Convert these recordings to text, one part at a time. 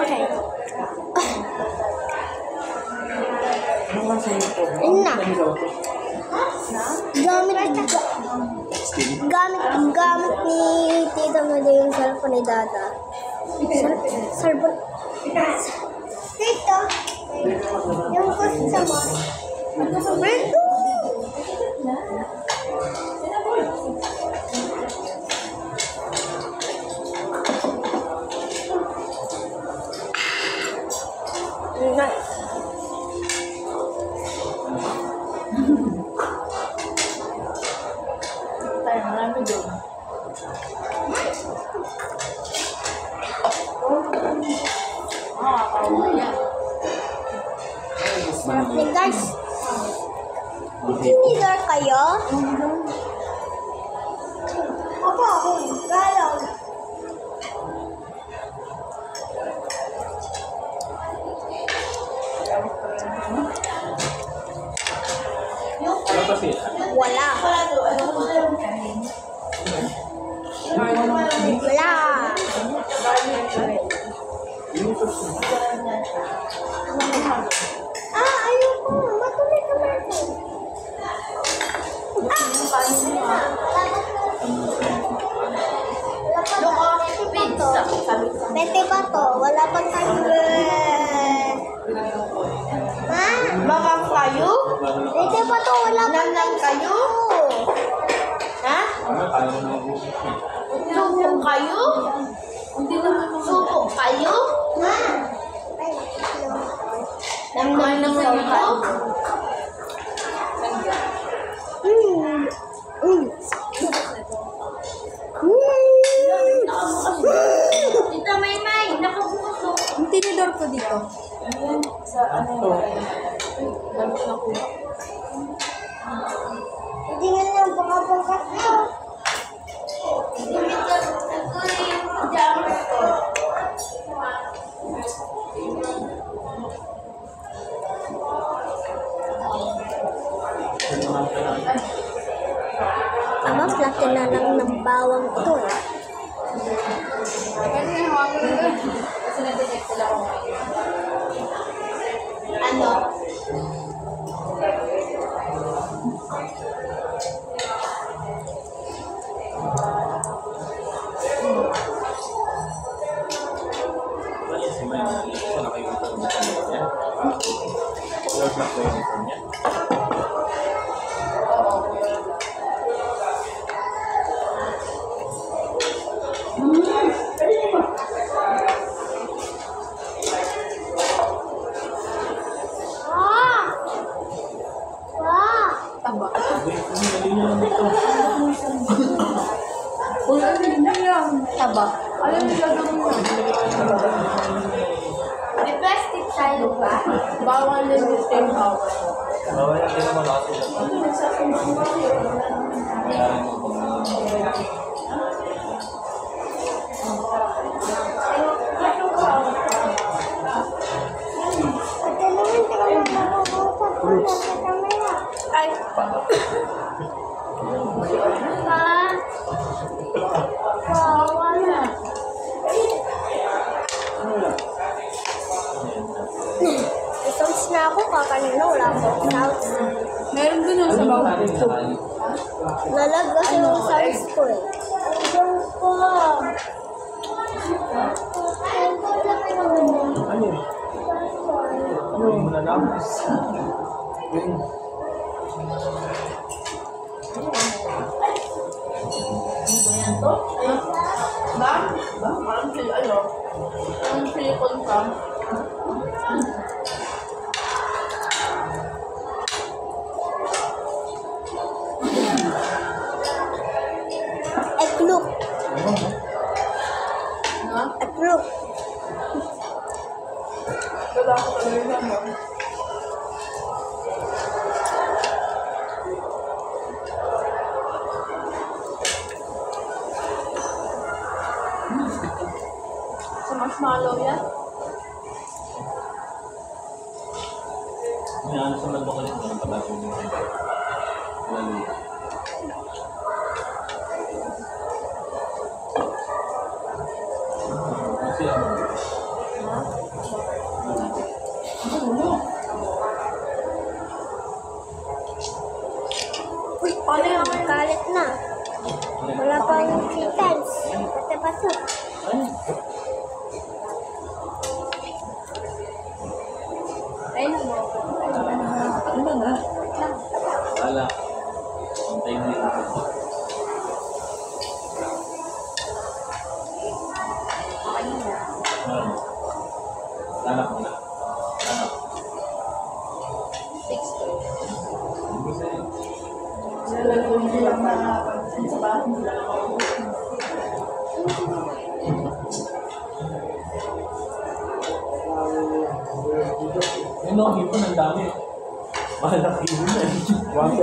Okay. Ayun na. Gamit ni Tita Mali yung cellphone ni Dada. Cellphone. Tito, yung customer. Brito! Hey guys, tinidor kayo? Ako, galaw. Wala. Ayoko. Matuloy ka natin. Pwede ba to? Wala pang tayo. Ha? Mamang kayo? Pwede ba to? Wala pang Nanang kayo? Ha? Supo kayo? Supo kayo? Ma! Nanang kayo? Tita Maymay, nakabuso. Ang tinidor ko dito. Ayan, sa ano yung gamit na kuha. Hindi nga lang pangapangkat ko. Aba, platin na lang ng bawang ito eh. Kasi na-detect sila ko ano? Taba. Kung ano yan, taba. Alam nila gawin mo. May plastic tayo ba? Bawal din yung same bawal. Bawal yan din naman ako sila. Ay, Sounds na ako kakanina, wala akong sounds. Meron din yung sabaw. Lalag kasi yung sounds ko eh. Ano mo na lang? Parang sila, ano? Parang silicone ka. Ekluk. Ha? Ekluk. Wala ko talaga yan, no? Sa marshmallow yan? May ano sa mandok ulit ng pagkakong yung lalo. Kasi ano? mo. Anak mo na. Anak. 6 Lalagyan ko lang na sa bahay. Yung nogi po, ang dami. Malaki yun na eh.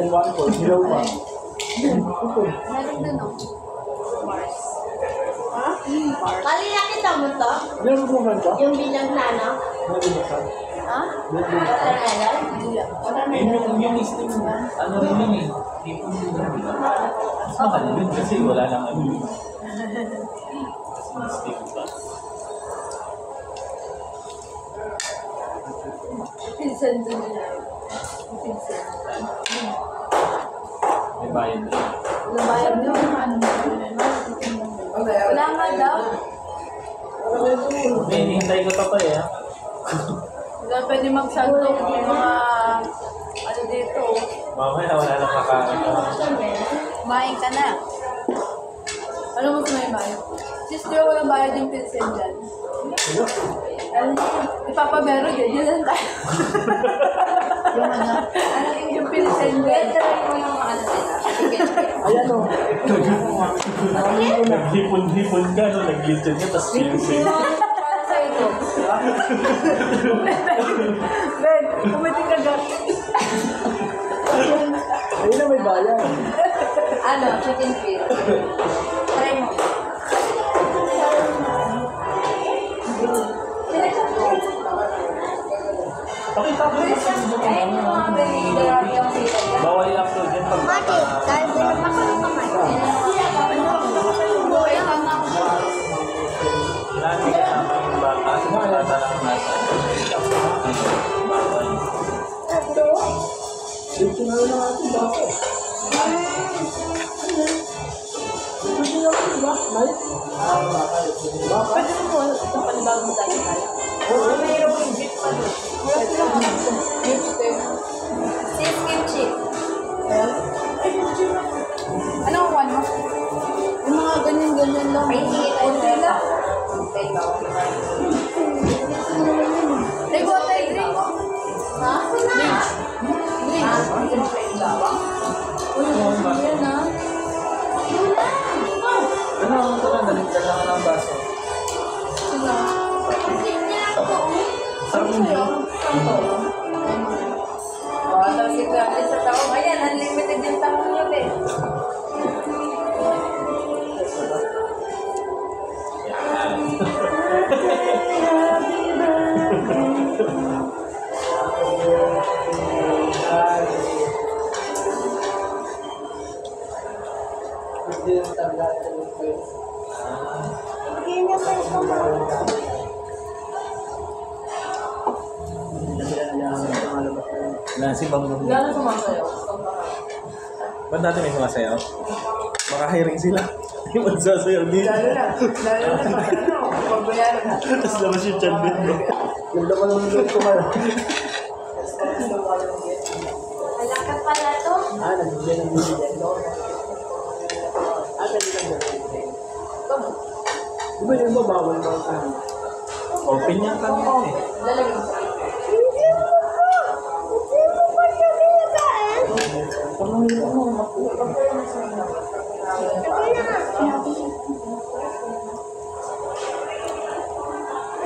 1.14, hilaw pa. Meron din ako. Mars. Ha? Kali nakita mo to? Meron mo ba ito? Yung bilang na, no? Meron mo ba? Ha? Watermelon? Yung steam, ano rin yun eh. Tipon yun. Mas mahal yun kasi wala lang ano yun. Kasi steam pa. Pinsan din nila. Pinsan. May bayad na. Nabayad nyo. Wala nga daw. May hinihintay ko pa eh. Wala pwede magsantong yung mga ano dito. Mamaya wala nang kakain. Kumain ka na. Ano mo may bayad? Sister, walang bayad yung pinsan dyan. Ipapabero din. Yun lang tayo. Yung ano? Ano yung pinsan dyan? Try mo yung ano nila. Ayan o. Naghipon-hipon ka, no? Nag-glitch ka, tapos pinsin. Para sa ito. Ben, kumiti ka dyan. Ayun na may bayan. Ano? Chicken feet. Try mo. Pakita ko yung Ayun yung mga baby yung feet. bawal lang to dyan pag Mati, dahil binapak ko ng kamay. Buhay ka nga. Lagi kasama yung bata. Sa mga bata lang nasa. Bawal. Dito na lang natin bakit? Pwede mo po itong panibagong dati tayo. Mayroon yung beef pa doon. Sis kimchi. Ano ang one mo? Yung mga ganyan-ganyan lang. Ay, hindi tayo nila. Okay, bawal. Take water, drink mo. Ha? Drink. Ah, hindi mo siya ilawang. Uy, yan ha. Ano ang ito na? Naligtan lang ng baso. Sino? Sarap mo yun. Oh, tapos ito alis sa taong. Ayan, unlimited yung taong yun eh. Hindi naman ito mo. Nasi bang nung... Gano'n sumasayo? Ba't natin may sumasayaw? Baka hiring sila. Yung magsasayaw dito. Lalo na. Lalo na. Ano? Pagbayaran na. Tapos labas yung chan din mo. Ganda pa naman doon ko kayo. Malakad pala to. Nagbibigyan ng bibigyan doon. Pwede lang doon. Di ba yung babawal ba ang open yan kami eh. Lalagyan sa Hindi mo po. Hindi mo pa siya kinakain.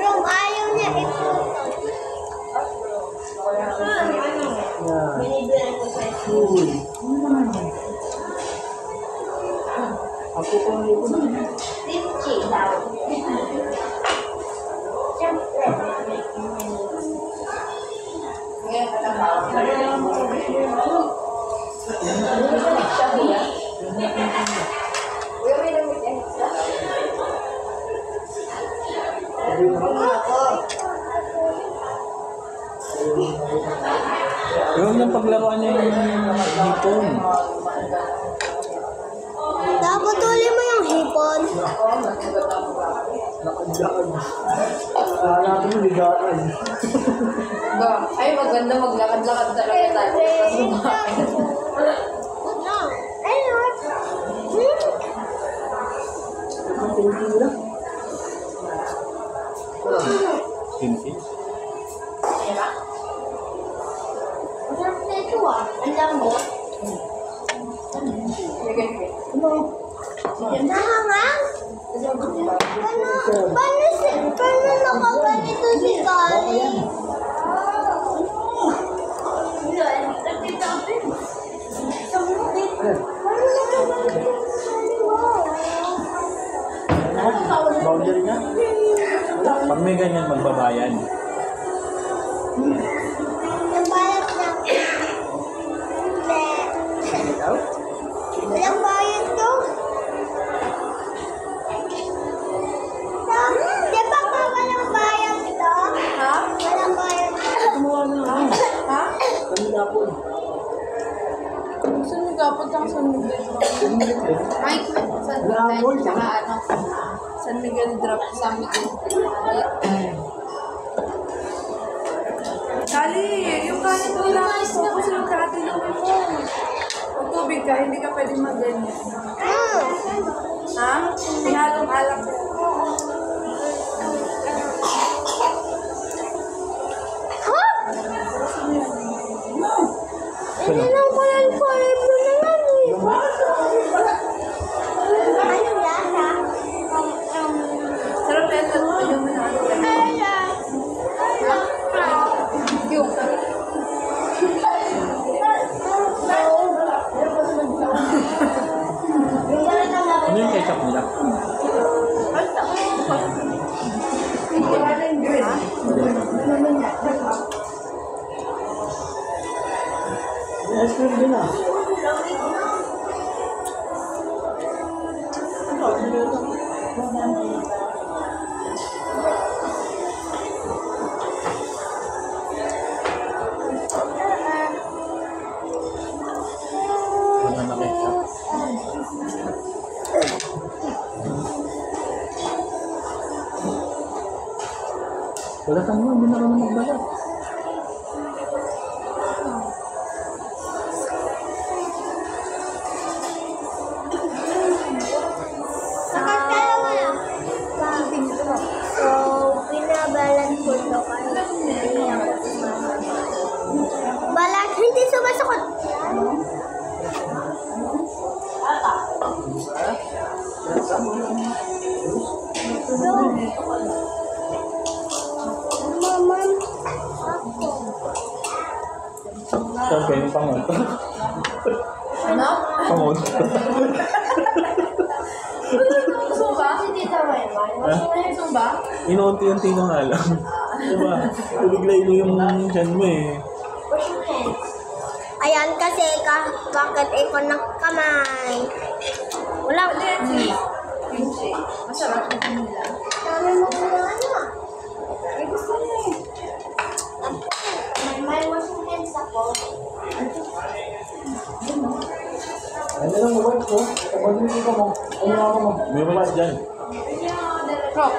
Yung ayaw niya ito. Binibilang ko sa Ako ko ang libo na. kimchi daw. Siyempre. Ngayon, katabaw. Uy, may damit yan. Yung yung paglaruan niya yung hipon. Dapat uli mo yung hipon. Nakadaan. Hanapin mo, ligaan. Ba, ay maganda maglakad-lakad talaga tayo. Tapos kumain. No. Ayun. Kimchi. Diba? Masarap na ito ah. Ang lambot. Nahangang? Paano nakaganito si Kali? Boundary nga. Pag may ganyan, magbabayan. Yung bayad na. Hindi. Walang bayad to. Di ba ka walang bayad to? Ha? Walang bayad to. Ha? Kanina po. Saan may kapag lang San Miguel drop? Ay, San Miguel, tsaka ano? San Miguel drop, San Miguel. Kali, yung kanin mo lang. Gusto kasi yung katin mo. Kung tubig ka, hindi ka pwede mag-ganyan. Ha? May halong alak. Ha? Hindi lang pala yung kulay mo na yan eh. Anong lasa? Sarap na ito. Yung manalo. Yung. Ano yung ketchup nila? Ice cream din ah. Ano na ketchup? Balatan mo, hindi na kami magbalat. So, binabalan ko ito kasi hindi ako sumasakot. Balat, hindi sumasakot. Mama, Siyempre, yung pangon. Ano? Pangon. Sumba? hindi tama yun. Sumba? Inuunti-unti ko nga lang. Diba? Tuliglaylo yung tiyan mo eh. Ayan kasi bakit ikaw ng kamay? Wala. Kimchi. Masarap yung nila. Dami mo na ano. Ay, gusto niya eh. May washing hands ako. Ano lang mo ko? Kapag hindi ko mo, ano ako mo? May wala dyan. Prop.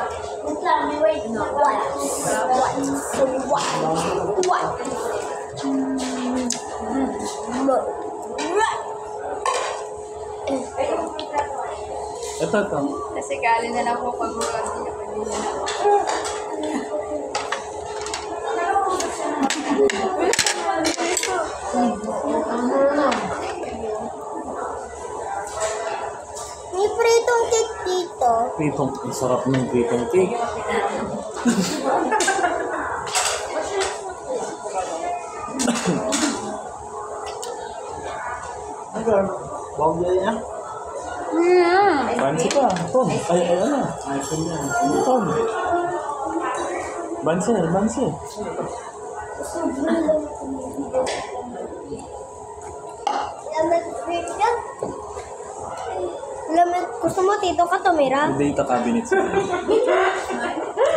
Wait, no. What? So what? What? Right. Ito. Kasi kali na lang po pag-uwas niya. Pwede niya na. May pritong cake dito. Pritong, ang sarap ng pritong cake. Ano? Bawag na yan? Bansi pa. Tom. Ay, ano? Ice cream yan. Tom. Bansi. Lamig dito. Lamig. Gusto mo dito ka tumira? May data cabinet.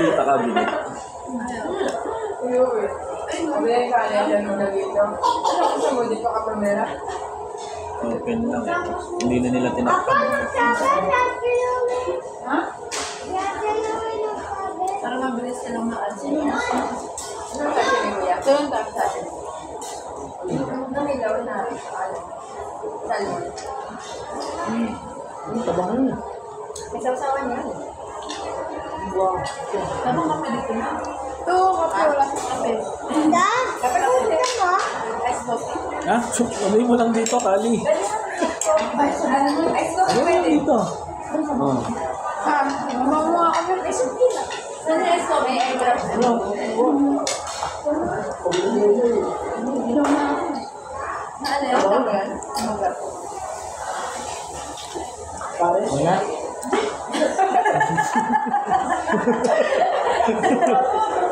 Data cabinet. Ay, kali yan yung nagito. Ano gusto mo dito ka pamera? Open lang. Hindi na nila tinakpan. Ha? Para mabilis ka lang ma-adjust. Ano kasi ni Kuya? Doon tayo sa atin. Namilaw na. Salmon. Ang tabang yun. May sausawan yan. Wow. Tama ka pa dito na. To Ha? Sabi mo lang dito, Kali. Ice Sabi coffee mo lang pwede. dito. Oh. Ha? Mamuha ako ng ice coffee. Saan yung ice coffee? Ay, grab. Ano yun? Tagal? Wala.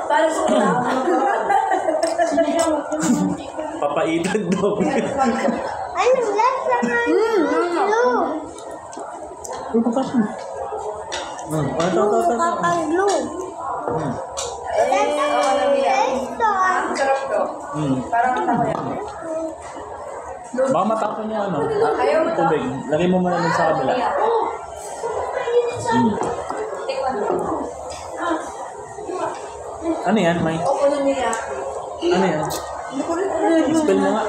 Para sa tao. Papaitan daw. Ano, lasa nga glue. Uy, papasok. Glue, kakang glue. Ito ah. Ang sarap to. Parang ako yan. Baka matapon yung ano. Ayaw mo to? Tubig. Lagay mo muna dun sa kabila. Ano yan, Mike? Okonomiyaki. Ano yan? Spell mo nga.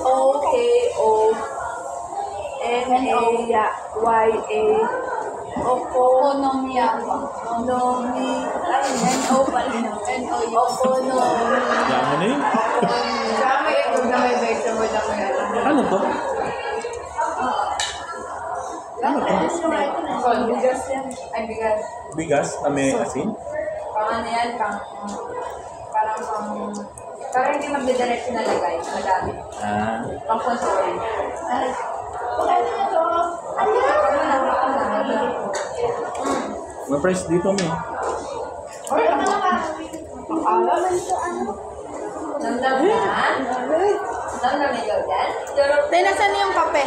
O-K-O-N-A-Y-A Okonomiyaki. Nomi. Ay, N-O pala. N-O-Y. Okonomiyaki. Yan mo na yun. Saka may egg na may vegetable na may ano. Ano to? Ano to? Bigas yan. Ay, bigas. Bigas na may asin? Pang ano yan, parang hindi magdidiretso na lagay. Madami. Ah. Pang control. Ay, ano na to? Ano na? May price dito mo. Namdam na? Namdam na yun yan? Tay, nasaan yung kape?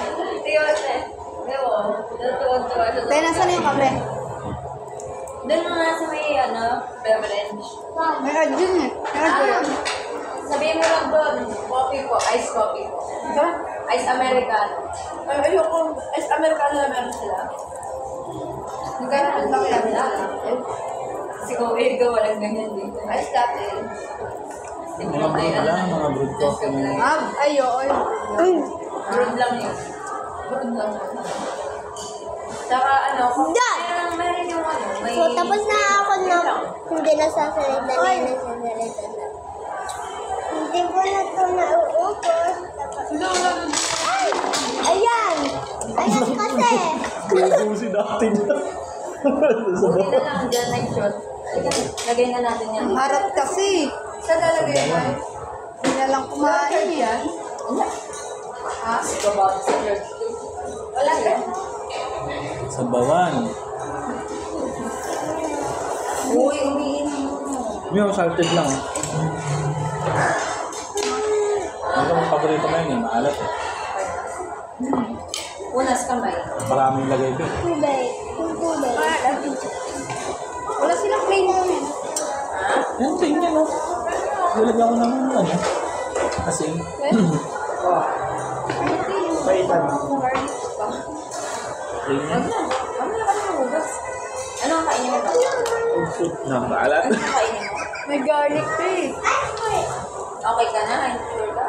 Tay, nasaan yung kape? Doon mo nga sa may, beverage. Meron dun eh. Sabihin mo lang doon, coffee po, ice coffee po. Ice Americano. Ay, ayoko, ice Americano na meron sila. Nagkakaroon lang kaya nila. Kasi kung ikaw, walang ganyan dito. Ice latte. Mga brood lang, mga brood coffee na yun. Ayo. Brood lang yun. Brood lang yun. Tsaka meron yung may... So, tapos na ako na hindi nasasalita na nasasalita na. Hindi ko na ito nauupos. Ayan! Ayan kasi! Kukusin natin yan. Buti na lang dyan, next shot. Lagay na natin yan. Harap kasi. Saan lalagay mo? Hindi na lang kumain yan. Ha? Ito ba? Sa church? Wala yan. Sa bawan. Uy, umiinom mo. Yung salted lang. Ano ang paborito mo yun? Maalat eh. Unas kamay. Maraming lagay ko. Tubig. Wala silang plain namin. Yan, tingnan mo. Nilagyan ko naman ano. Kasi, paitan. Tingnan. Ano na kami mahugas? Ano ang kainin mo ba? Soup na maalat. Ano ang kainin mo? May garlic pa eh. Okay ka na? I'm sure ka.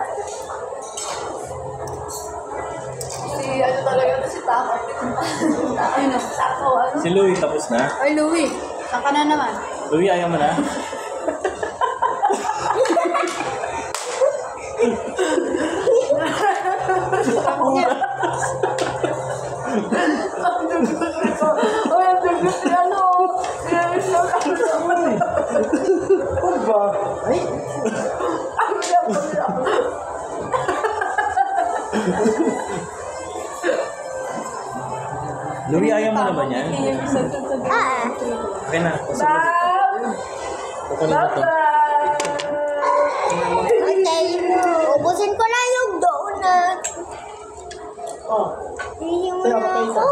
Ano talaga ito si Taco? Ayun na, Taco. Si Louie tapos na. Ay, Louie. Saan ka na naman? Louie, ayaw mo na? Uy, ang dugot si ano? Ano ba? Ay! Louie, ayaw mo na ba niyan? Okay na. Okay na ito. Okay. Ubusin ko na yung donut. Hihi muna ako.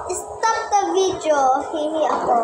Stop the video. Hihi ako.